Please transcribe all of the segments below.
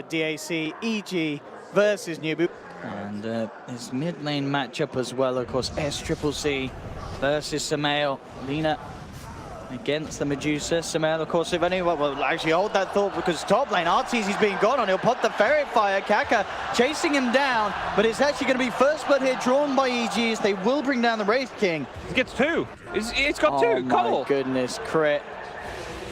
at DAC, EG versus Newbee. And his mid lane matchup as well, of course, SCCC versus Samael. Lina against the Medusa. Samael, of course, if anyone will actually hold that thought, because top lane, Arteezy's being gone on. He'll pop the Ferret Fire. Kaka chasing him down, but it's actually going to be first blood here drawn by EG as they will bring down the Wraith King. It gets two. It's got two. Oh my goodness, crit.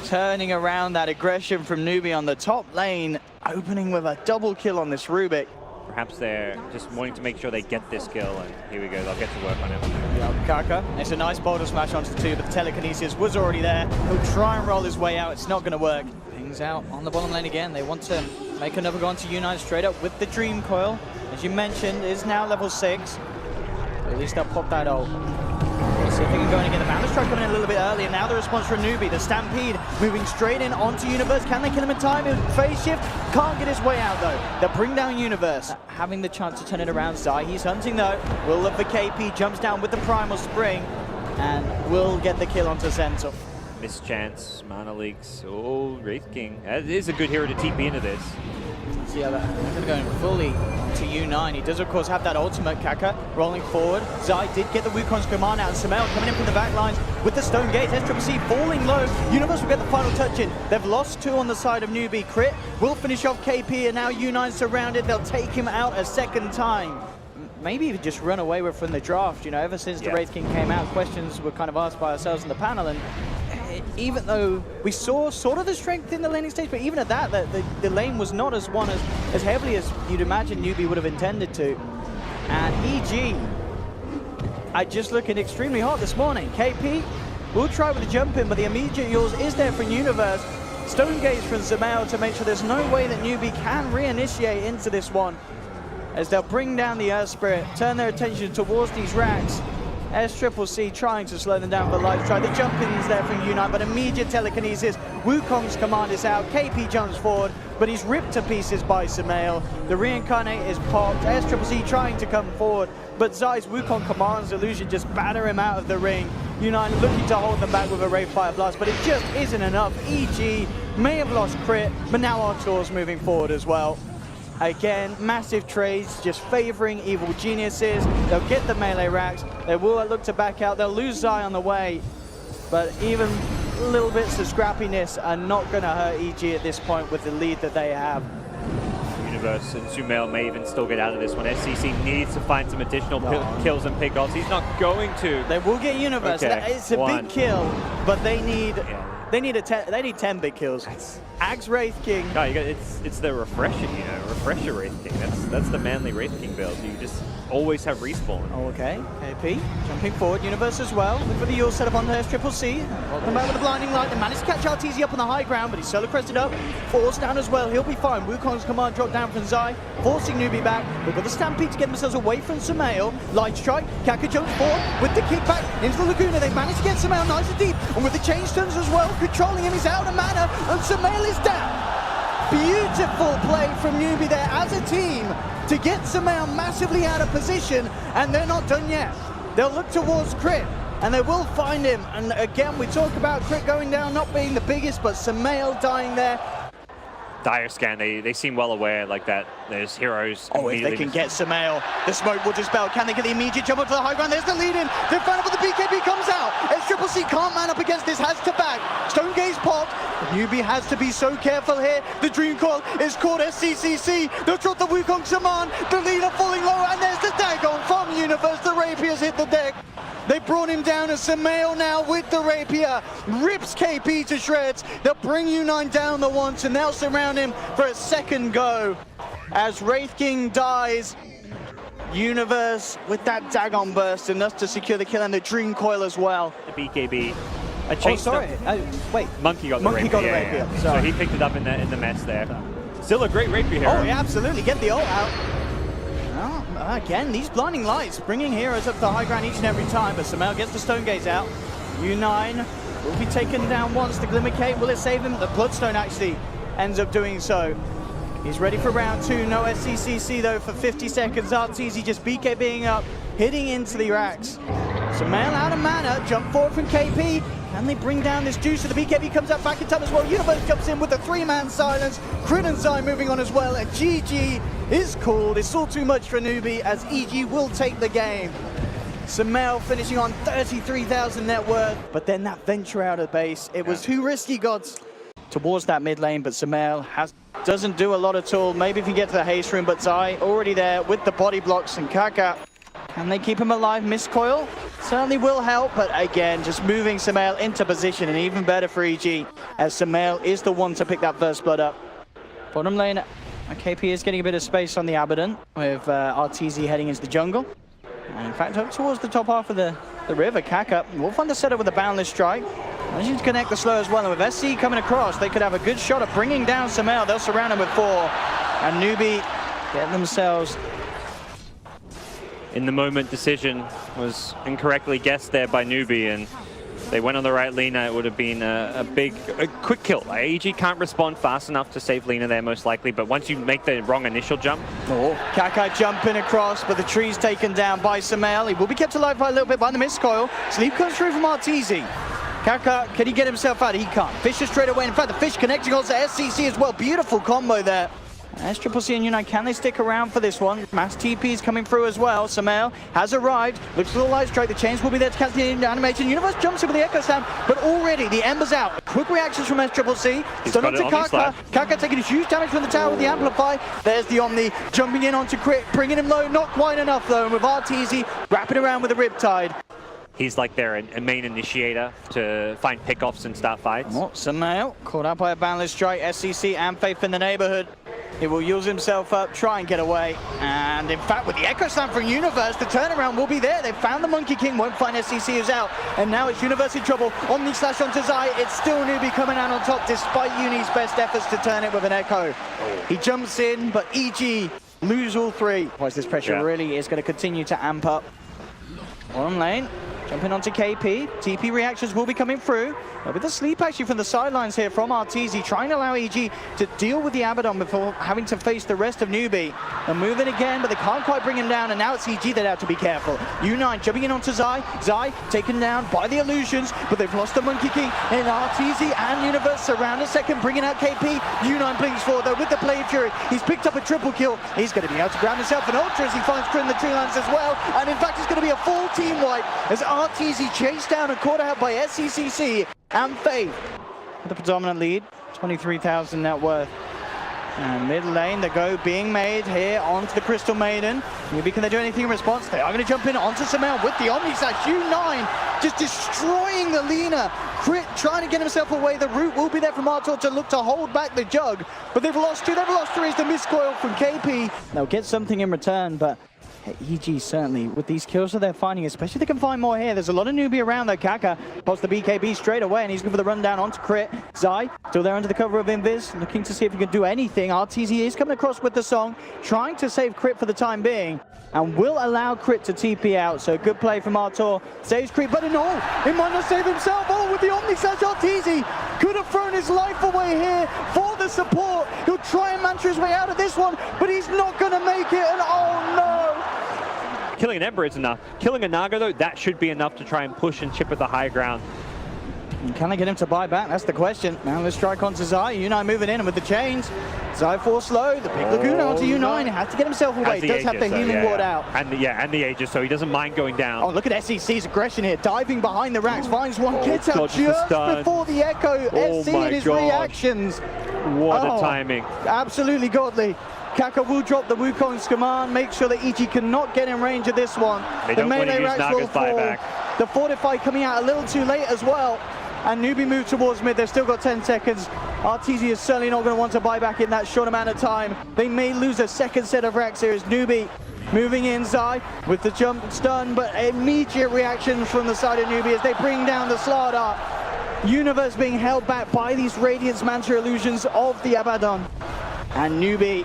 Turning around that aggression from Newbee on the top lane, opening with a double kill on this Rubik. Perhaps they're just wanting to make sure they get this kill, and here we go, they'll get to work on it. Yeah, Kaka, it's a nice boulder smash onto the two, but the telekinesis was already there. He'll try and roll his way out, it's not going to work. Pings out on the bottom lane again. They want to make another go onto Unite straight up with the Dream Coil. As you mentioned, is now level 6. But at least they'll pop that ult. Let's see if they can go in and get the Balance Strike coming in a little bit early, and now the response from Newbee. The Stampede moving straight in onto Universe. Can they kill him in time? Phase shift, can't get his way out though. They'll bring down Universe. Having the chance to turn it around, Zai, he's hunting though. Will of the KP jumps down with the Primal Spring and will get the kill onto Zental. Mischance, Mana Leaks, oh, Wraith King. That is a good hero to TP into this. Let's see how they're going to go in fully to U9. He does, of course, have that ultimate. Kaka rolling forward. Zai did get the Wukong's command out. Samael coming in from the back lines with the Stone Gates. SCCC falling low. Universe will get the final touch in. They've lost 2 on the side of Newbee. Crit will finish off KP, and now U9 surrounded. They'll take him out a second time. Maybe even just run away with from the draft. You know, ever since the Wraith King came out, questions were kind of asked by ourselves in the panel, and even though we saw sort of the strength in the laning stage, but even at that, the lane was not as won as heavily as you'd imagine Newbee would have intended to. And EG are just looking extremely hot this morning. KP will try with the jump in, but the immediate yours is there from Universe. Stone Gaze from Samael to make sure there's no way that Newbee can reinitiate into this one, as they'll bring down the Earth Spirit, turn their attention towards these racks. SCCC trying to slow them down for life try. The jump in is there from Unite, but immediate telekinesis. Wukong's command is out. KP jumps forward, but he's ripped to pieces by Samael. The Reincarnate is popped. SCCC trying to come forward, but Zai's Wukong command's illusion just batter him out of the ring. Unite looking to hold them back with a Wraith Fire Blast, but it just isn't enough. EG may have lost crit, but now Artur's moving forward as well. Again, massive trades, just favoring evil geniuses. They'll get the melee racks. They will look to back out. They'll lose Zai on the way. But even little bits of scrappiness are not going to hurt EG at this point with the lead that they have. Universe and Sumail may even still get out of this one. SCC needs to find some additional kills and pick offs. He's not going to. They will get Universe. Okay. It's a big kill, but they need 10 big kills. Axe Wraith King. No, it's the refresher, you know, refresher Wraith King. That's the manly Wraith King build. You just always have respawn. Okay, KP jumping forward, Universe as well. Look for the Yule set up on the SCCC. Come back with a blinding light. They managed to catch Arteezy up on the high ground, but he's solo crested up. Forced down as well. He'll be fine. Wukong's command dropped down from Zai, forcing Newbee back. They've got the Stampede to get themselves away from Samael. Light strike. Kaka jumps forward with the kickback into the Laguna. They managed to get Samael nice and deep, and with the chain stuns as well, controlling him. He's out of mana, and Samael is down. Beautiful play from Newbee there as a team to get Samael massively out of position, and they're not done yet. They'll look towards crit, and they will find him. And again, we talk about crit going down not being the biggest, but Samael dying there. Dire Scan, they seem well aware like that there's heroes. Oh, if they can get Samael, the smoke will dispel. Can they get the immediate jump up to the high ground? There's the lead in. They're found up, but the BKB comes out. SCCC can't man up against this, has to back. Stone Gaze popped. Newbee has to be so careful here. The Dream Coil is caught. SCCC. They'll drop the Wukong command. The leader falling low, and there's the Dagon from Universe. The Rapiers hit the deck. They brought him down as Samael now with the Rapier rips KP to shreds. They'll bring U9 down the once, and they'll surround him for a second go. As Wraith King dies, Universe with that Dagon burst, enough to secure the kill, and the Dream Coil as well. The BKB. Wait. Monkey got the Rapier. So he picked it up in the mess there. Still a great Rapier hero. Oh, yeah, absolutely. Get the ult out. Again, these blinding lights bringing heroes up to the high ground each and every time, but Samael gets the Stone Gaze out. U9 will be taken down once. The Glimmer Cape, will it save him? The Bloodstone actually ends up doing so. He's ready for round 2. No SCCC though for 50 seconds. Arteezy just BKBing up, hitting into the racks. Sumail out of mana, jump forward from KP. Can they bring down this juice? So the BKB comes out back in time as well. Universe jumps in with the 3-man silence. Crit and Zai moving on as well. And GG is called. It's all too much for Newbee as EG will take the game. Sumail finishing on 33,000 net worth. But then that venture out of base, it was too risky, gods. Towards that mid lane, but Sumail doesn't do a lot at all. Maybe if he gets to the haste room, but Zai already there with the body blocks, and Kaka, can they keep him alive? Miscoil certainly will help, but again, just moving Sumail into position, and even better for EG, as Sumail is the one to pick that first blood up. Bottom lane, KP is getting a bit of space on the Abaddon, with RTZ heading into the jungle. And in fact, up towards the top half of the river, Kaka will find the setup with a Boundless Strike. Managing to connect the slow as well, and with SC coming across, they could have a good shot at bringing down Sumail. They'll surround him with 4, and Newbee get themselves. In the moment decision was incorrectly guessed there by Newbee, and they went on the right Lina. It would have been a quick kill. Like, EG can't respond fast enough to save Lina there most likely, but once you make the wrong initial jump. Kaka jumping across, but the tree's taken down by Sumail. He will be kept alive by a little bit by the Miscoil. Sleep comes through from RTZ. Kaka, can he get himself out? He can't. Fisher straight away. In fact, the Fish connecting also to SCC as well. Beautiful combo there. SCC and Unite, can they stick around for this one? Mass TP's coming through as well. Sumail has arrived. Looks for the light strike. The chains will be there to cancel the animation. Universe jumps in with the Echo Slam, but already the Ember's out. Quick reactions from SCC. Stun onto Kaka. Kaka taking huge damage from the tower with the Amplify. There's the Omni jumping in onto Crit, bringing him low. Not quite enough though. And with RTZ wrapping around with the Riptide. He's like their main initiator to find pickoffs and start fights. Sumail caught out by a Boundless Strike. SCC and Faith in the neighborhood. He will use himself up, try and get away. And in fact, with the Echo Slam from Universe, the turnaround will be there. They found the Monkey King, won't find SCC who's out. And now it's Universe in trouble. Omni slash onto Zai. It's still Newbee coming out on top despite Uni's best efforts to turn it with an Echo. He jumps in, but EG lose all 3. Otherwise, this pressure really is going to continue to amp up. Bottom lane. Jumping onto KP, TP reactions will be coming through. A bit of sleep actually from the sidelines here from RTZ, trying to allow EG to deal with the Abaddon before having to face the rest of Newbee. They're moving again, but they can't quite bring him down, and now it's EG that have to be careful. U9 jumping in onto Zai. Zai taken down by the illusions, but they've lost the Monkey King, and RTZ and Universe surround a second, bringing out KP. U9 blinks forward though with the Blade Fury. He's picked up a triple kill. He's going to be able to grab himself an Ultra as he finds Crit in the tree lines as well, and in fact it's going to be a full team wipe as RTZ chased down and caught out by SCCC and Faith. The predominant lead, 23,000 net worth. And mid lane, the go being made here onto the Crystal Maiden. Maybe can they do anything in response? They are going to jump in onto Sumail with the Omni Slash. U9 just destroying the Lina. Crit trying to get himself away. The root will be there from Artur to look to hold back the Jug. But they've lost 2, they've lost 3. It's the Miscoil from KP. They'll get something in return, but EG certainly, with these kills that they're finding, especially if they can find more here. There's a lot of Newbee around though. Kaka pops the BKB straight away, and he's looking for the rundown onto Crit. Zai, still there under the cover of Invis, looking to see if he can do anything. RTZ is coming across with the song, trying to save Crit for the time being, and will allow Crit to TP out. So good play from Artur. Saves Crit, but no, it might not save himself. Oh, with the Omni Slash, RTZ could have thrown his life away here for the support. He'll try and mantra his way out of this one, but he's not going to make it, and oh no! Killing an Ember is enough. Killing a Naga, though, that should be enough to try and push and chip at the high ground. And can they get him to buy back? That's the question. Now let's strike onto Zai. U9 moving in, and with the chains, Zai force slow. The big Laguna onto U9. He has to get himself away. Does have the healing ward out. And the Aegis, so he doesn't mind going down. Oh, look at SCC's aggression here. Diving behind the racks, finds one, gets out just before the Echo. SC and his reactions. What a timing. Absolutely godly. Kaka will drop the Wukong's command, make sure that EG cannot get in range of this one. The melee racks will fall. The Fortify coming out a little too late as well. And Newbee move towards mid. They've still got 10 seconds. RTZ is certainly not going to want to buy back in that short amount of time. They may lose a second set of racks here as Newbee moving in. Zai with the jump stun, but immediate reactions from the side of Newbee as they bring down the Slardar. Universe being held back by these Radiance Mantra illusions of the Abaddon. And Newbee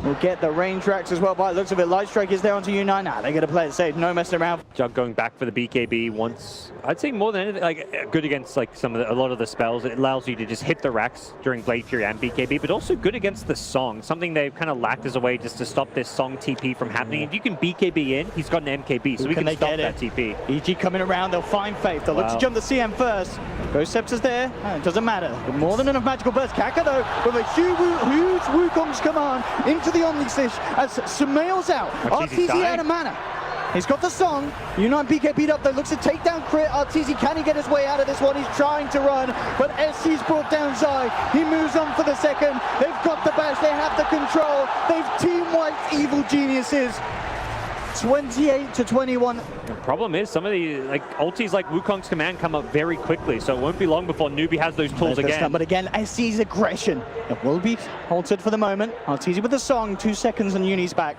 will get the range racks as well by the looks of it. Light Strike is there onto U9. Nah, they're going to play it safe. No messing around. Jug going back for the BKB once. I'd say more than anything, like good against like a lot of the spells. It allows you to just hit the racks during Blade Fury and BKB, but also good against the Song. Something they've kind of lacked as a way just to stop this Song TP from happening. If you can BKB in, he's got an MKB, so we can stop that TP. EG coming around, they'll find Faith. They'll look to jump the CM first. Ghost Scepter's there. It doesn't matter. More than enough magical burst. Kaka though, with a huge Wukong's command into the Omni Slash as Sumail's out. RTZ out of mana. He's got the Song. U9 BKB'd up though, looks to take down Crit. RTZ, can he get his way out of this one? He's trying to run, but SC's brought down Zai. He moves on for the second. They've got the bash, they have the control. They've team-wiped Evil Geniuses. 28-21. The problem is some of the ultis like Wukong's command come up very quickly, so it won't be long before Newbee has those tools again. But again, SC's aggression. It will be halted for the moment. RTZ with the Song, 2 seconds and Uni's back.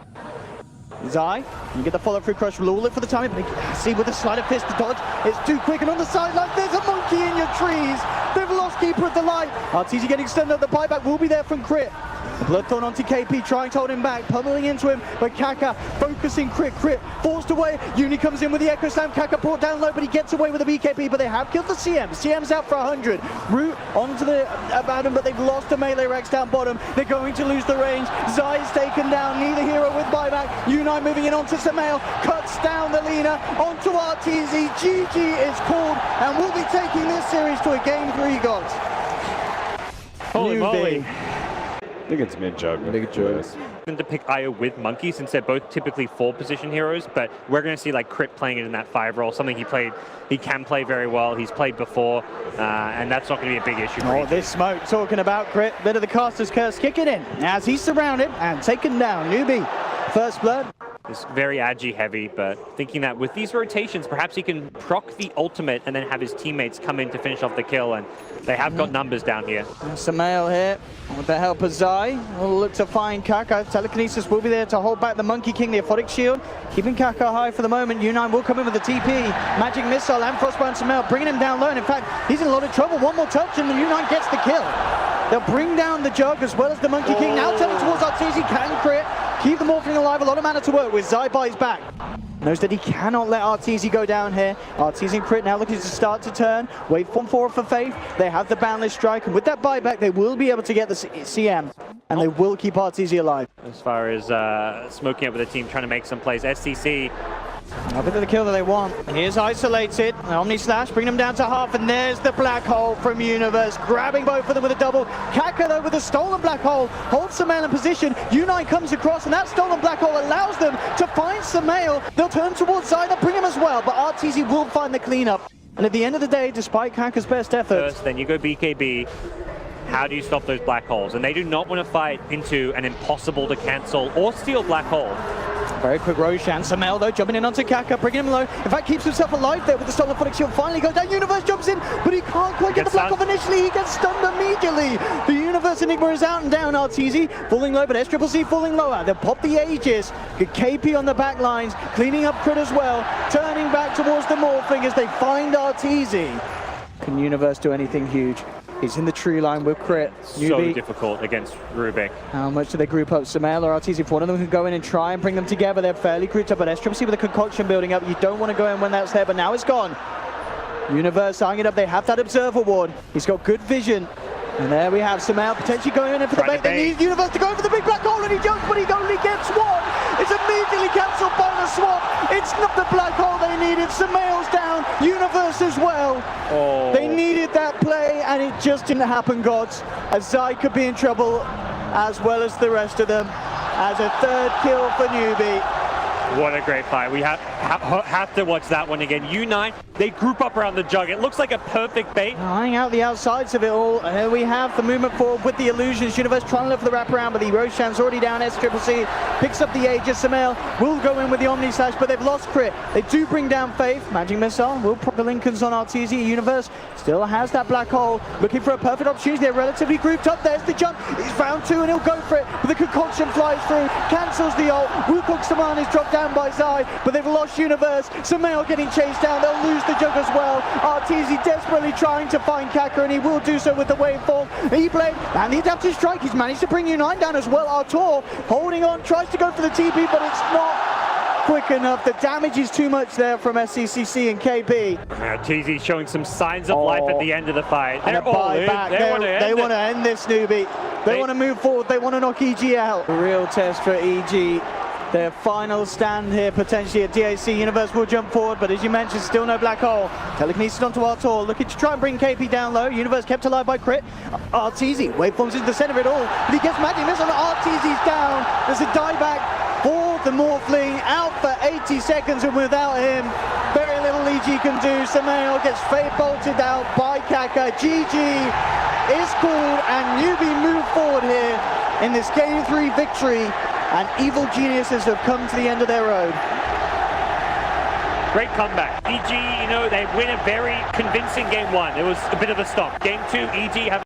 Zai, you get the follow-through crush, lure it for the time, but see with the sleight of fist, the dodge, it's too quick, and on the sideline, there's a monkey in your trees! They've lost Keeper of the Light! RTZ getting stunned up, the buyback will be there from Crit. Bloodthorn onto KP, trying to hold him back, pummeling into him, but Kaka focusing Crit, forced away, Uni comes in with the Echo Slam, Kaka brought down low, but he gets away with the BKB, but they have killed the CM. CM's out for 100. Root onto the Abaddon, but they've lost the melee racks down bottom. They're going to lose the range. Zai is taken down, neither hero with buyback. U9 moving in onto Sumail, cuts down the Lina, onto RTZ. GG is called, and we'll be taking this series to a Game 3, gods. Holy moly. I think it's mid-jug. To pick Io with Monkey since they're both typically 4-position heroes, but we're going to see like Crit playing it in that 5 role, something he can play very well. He's played before, and that's not going to be a big issue for this smoke talking about Crit, bit of the caster's curse kicking in as he's surrounded and taken down. Newbee, first blood. It's very agi heavy, but thinking that with these rotations, perhaps he can proc the ultimate and then have his teammates come in to finish off the kill, and they have got numbers down here. Sumail here with the help of Zai. Will look to find Kaka. Telekinesis will be there to hold back the Monkey King, the Aphotic Shield. Keeping Kaka high for the moment. U9 will come in with the TP. Magic Missile and Frostbound Sumail, bringing him down low. And in fact, he's in a lot of trouble. One more touch and the U9 gets the kill. They'll bring down the Jug as well as the Monkey King. Now turning towards RTZ, can Crit. Keep the Morphling alive, a lot of mana to work with. Zai buys back. Knows that he cannot let RTZ go down here. RTZ and Crit now looking to start to turn. Waveform 4 for Faith. They have the Boundless Strike, and with that buyback, they will be able to get the CM, and they will keep RTZ alive. As far as smoking up with the team, trying to make some plays, SCC. A bit of the kill that they want. Here's Isolated. Omni Slash, bring them down to half, and there's the Black Hole from Universe, grabbing both of them with a double. Kaka, though, with a stolen Black Hole, holds Sumail in position. U9 comes across, and that stolen Black Hole allows them to find Sumail. They'll turn towards Zai, they'll bring him as well, but RTZ will find the cleanup. And at the end of the day, despite Kaka's best efforts... First, then you go BKB. How do you stop those black holes? And they do not want to fight into an impossible to cancel or steal black hole. Very quick Roshan. Sumail though jumping in onto Kaka, bringing him low. In fact, keeps himself alive there with the stolen Aphotic Shield. Finally goes down. Universe jumps in, but he can't quite get the block off initially. He gets stunned immediately. The Universe Enigma is out and down. RTZ falling low, but SCCC falling lower. They'll pop the Aegis. Get KP on the back lines, cleaning up Crit as well. Turning back towards the Morphling as they find RTZ. Can Universe do anything huge? He's in the tree line with Crit. So difficult against Rubik. How much do they group up? Sumail or RTZ? If one of them can go in and try and bring them together, they're fairly grouped up. But SCCC with a concoction building up. You don't want to go in when that's there, but now it's gone. Universe eyeing it up. They have that Observer Ward. He's got good vision. And there we have Sumail potentially going in for the bait. They need Universe to go for the big black hole, and he jumps, but he only gets one. It's immediately cancelled by the swap. It's not the black hole they needed. Sumail's down. Universe as well. Oh. They needed that play, and it just didn't happen, gods. As Zai could be in trouble, as well as the rest of them. As a third kill for Newbee. What a great fight. We have to watch that one again. U9, they group up around the Jug. It looks like a perfect bait. Eyeing out the outsides of it all. Here we have the movement forward with the Illusions. Universe trying to look for the wraparound, but the Roshan's already down. SCCC picks up the Aegis. Sumail will go in with the Omni Slash, but they've lost Crit. They do bring down Faith. Magic Missile will prop the Lincolns on RTZ. Universe still has that black hole. Looking for a perfect opportunity. They're relatively grouped up. There's the jump. He's round 2 and he'll go for it. But the concoction flies through. Cancels the ult. Wukong's command is dropped down. down by Zai, but they've lost Universe. Sumail getting chased down, they'll lose the jug as well. Arteezy desperately trying to find Kaka, and he will do so with the waveform. E-Blade and the adaptive strike, he's managed to bring U9 down as well. Artur holding on, tries to go for the TP, but it's not quick enough. The damage is too much there from SCCC and KB. Arteezy showing some signs of life at the end of the fight. And They're all in. They want to end this, Newbee. They want to move forward. They want to knock EG out. A real test for EG. Their final stand here, potentially at DAC. Universe will jump forward, but as you mentioned, still no black hole. Telekinesis onto Artur, looking to try and bring KP down low. Universe kept alive by Crit. Arteezy, waveforms into the center of it all, but he gets Magic Missile. Arteezy's down. There's a dieback for the Morphling, out for 80 seconds, and without him, very little EG can do. Sumail gets fade bolted out by Kaka. GG is called, and Newbee move forward here in this Game 3 victory. And Evil Geniuses have come to the end of their road. Great comeback. EG, you know, they win a very convincing game 1. It was a bit of a stomp. Game 2, EG have